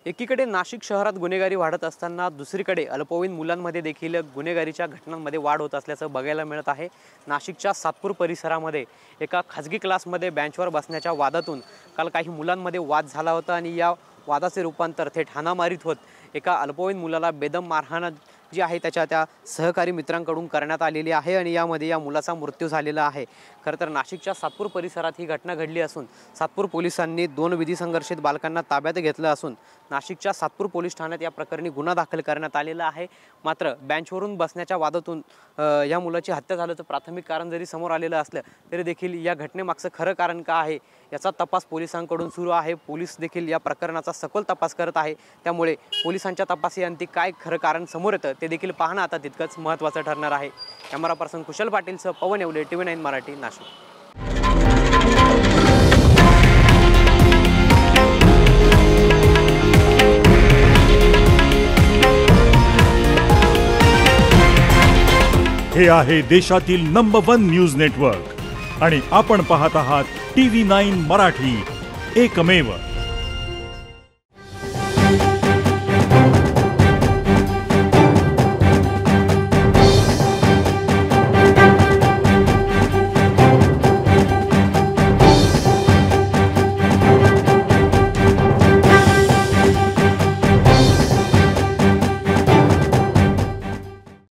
एकीकडे नाशिक शहरात गुन्हेगारी वाढत असताना दुसरीकडे अल्पवयीन मुलांमध्ये देखील गुन्हेगारीच्या घटनांमध्ये वाढ होत असल्याचं बघायला मिळत आहे। नाशिकच्या सातपूर परिसरामध्ये एका खाजगी क्लासमध्ये बेंचवर बसण्याच्या वादातून काल काही मुलांमध्ये वाद झाला होता आणि या वादाचे रूपांतर थेट हाणामारीत होत एका अल्पवयीन मुलाला बेदम मारहाण जी आहे त्या सहकारी मित्रांकडून करण्यात आलेली आहे आणि यामध्ये या मुलाचा मृत्यू झालेला आहे। खरं तर नाशिकच्या सातपूर परिसरात ही घटना घडली असून सातपूर पोलिसांनी 2 विधी संघर्षित बालकांना ताब्यात घेतलं असून नाशिकच्या सातपूर पोलीस ठाण्यात या प्रकरणी गुन्हा दाखल करण्यात आलेला आहे। मात्र बेंचवरून बसण्याच्या वादातून या मुलाची हत्या झाल्याचं प्राथमिक कारण जरी समोर आलेलं असलं तरी देखील या घटनेमागचं खरं कारण काय आहे याचा तपास पोलिसांकडून सुरू आहे। पोलीस देखील या प्रकरणाचा सखोल तपास करत आहे, त्यामुळे पोलिसांच्या तपासाअंती काय खरं कारण समोर येतं ते देखील पाहणं आता तितकंच महत्त्वाचं ठरणार आहे। कॅमेरा पर्सन कुशल पाटीलसह पवन येवले, TV9 मराठी, नाशिक। हे आहे देशातील नंबर 1 न्यूज नेटवर्क आणि आपण पाहत आहात TV9 मराठी, एकमेव।